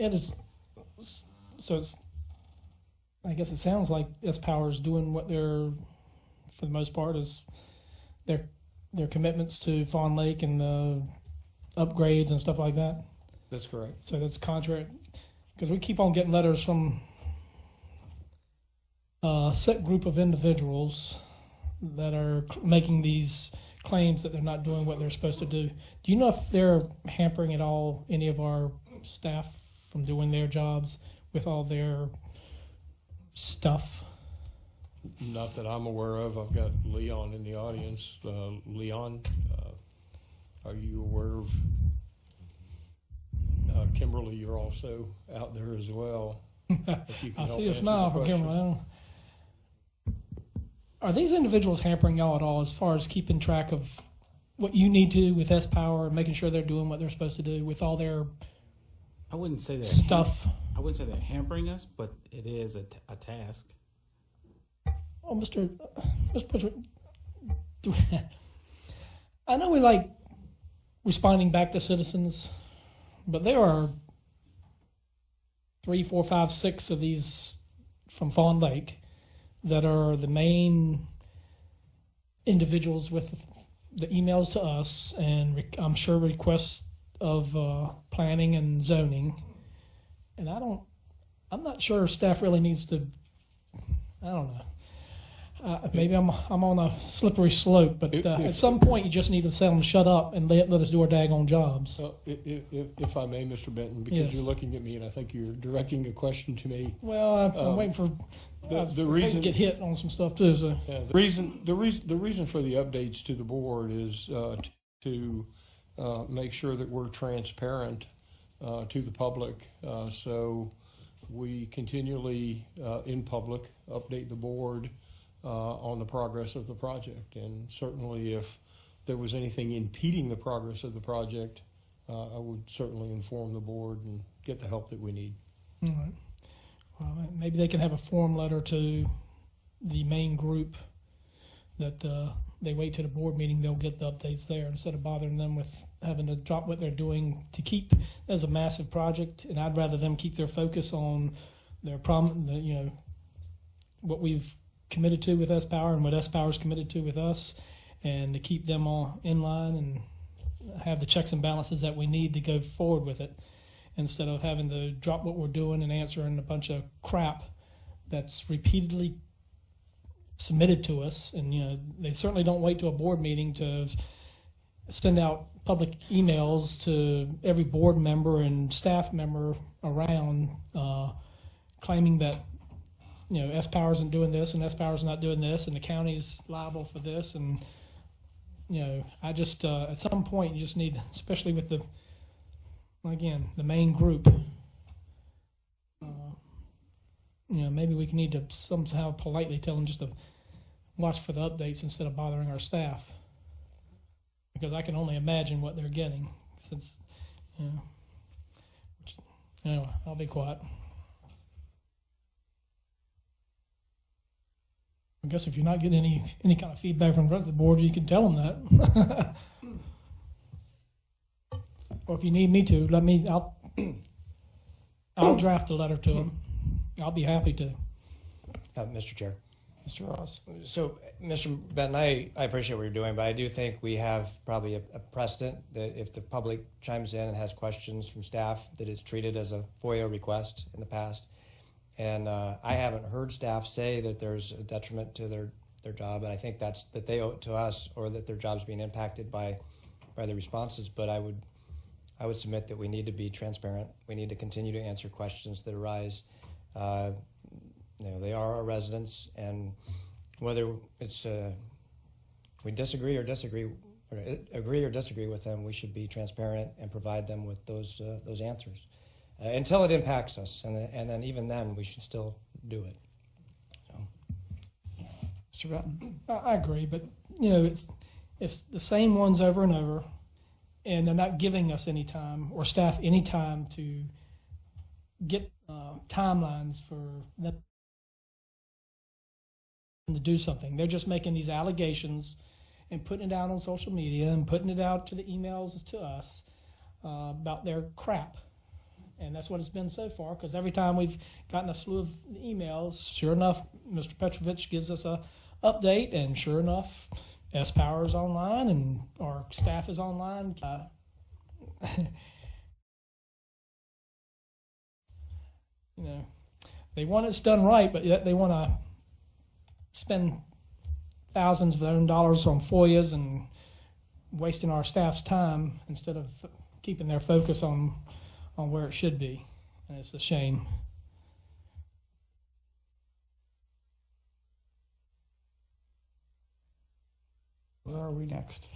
it is. So it's. I guess it sounds like S Power is doing what they're, for the most part, is their commitments to Fawn Lake and the upgrades and stuff like that. That's correct. So that's contrary, because we keep on getting letters from a set group of individuals that are making these claims that they're not doing what they're supposed to do. Do you know if they're hampering at all any of our staff from doing their jobs with all their stuff? Not that I'm aware of. I've got Leon in the audience. Leon, are you aware of Kimberly? You're also out there as well. If you can I help see a answer smile the from question. Kimberly. Are these individuals hampering y'all at all as far as keeping track of what you need to with S Power and making sure they're doing what they're supposed to do with all their I wouldn't say that stuff? I wouldn't say they're hampering us, but it is a task. Oh, Mr. President, I know we like responding back to citizens, but there are 3, 4, 5, 6 of these from Fawn Lake that are the main individuals with the emails to us, and I'm sure requests of planning and zoning. And I'm not sure staff really needs to. I don't know. Maybe I'm on a slippery slope, but at some point you just need to tell them shut up and let us do our daggone jobs. If I may, Mr. Benton, because Yes. You're looking at me and I think you're directing a question to me. Well, I'm waiting for the reason to get hit on some stuff too. So. Yeah, the reason for the updates to the board is to make sure that we're transparent to the public. So we continually in public update the board on the progress of the project, and certainly if there was anything impeding the progress of the project, I would certainly inform the board and get the help that we need. All right. Well, maybe they can have a form letter to the main group that they wait to the board meeting. They'll get the updates there instead of bothering them with having to drop what they're doing to keep as a massive project. And I'd rather them keep their focus on their problem, what we've committed to with S Power and what S Power's committed to with us, and to keep them all in line and have the checks and balances that we need to go forward with it, instead of having to drop what we're doing and answering a bunch of crap that's repeatedly submitted to us. And they certainly don't wait to a board meeting to send out public emails to every board member and staff member around claiming that S Power isn't doing this and S Power's not doing this and the county's liable for this. And I just at some point you just need, especially with the main group, maybe we need to somehow politely tell them just to watch for the updates instead of bothering our staff, because I can only imagine what they're getting. Since anyway, I'll be quiet. I guess if you're not getting any kind of feedback from the rest of the board, you can tell them that. Or if you need me to, I'll draft a letter to them. I'll be happy to. Mr. Chair. Mr. Ross. So, Mr. Benton, I appreciate what you're doing, but I do think we have probably a precedent that if the public chimes in and has questions from staff, that it's treated as a FOIA request in the past. And I haven't heard staff say that there's a detriment to their job, and I think that they owe it to us, or that their job's being impacted by the responses. But I would submit that we need to be transparent. We need to continue to answer questions that arise. They are our residents, and whether it's we disagree or agree or disagree with them, we should be transparent and provide them with those answers until it impacts us, and then even then we should still do it. Mr. Benton. I agree, but it's the same ones over and over, and they're not giving us any time or staff any time to get timelines for them to do something. They're just making these allegations and putting it out on social media and putting it out to the emails to us about their crap. And that's what it's been so far, because every time we've gotten a slew of emails, sure enough, Mr. Petrovich gives us a update, and sure enough, S-Power is online and our staff is online. You know, they want it done right, but yet they want to spend thousands of their own dollars on FOIAs and wasting our staff's time instead of keeping their focus on where it should be. And it's a shame. Where are we next?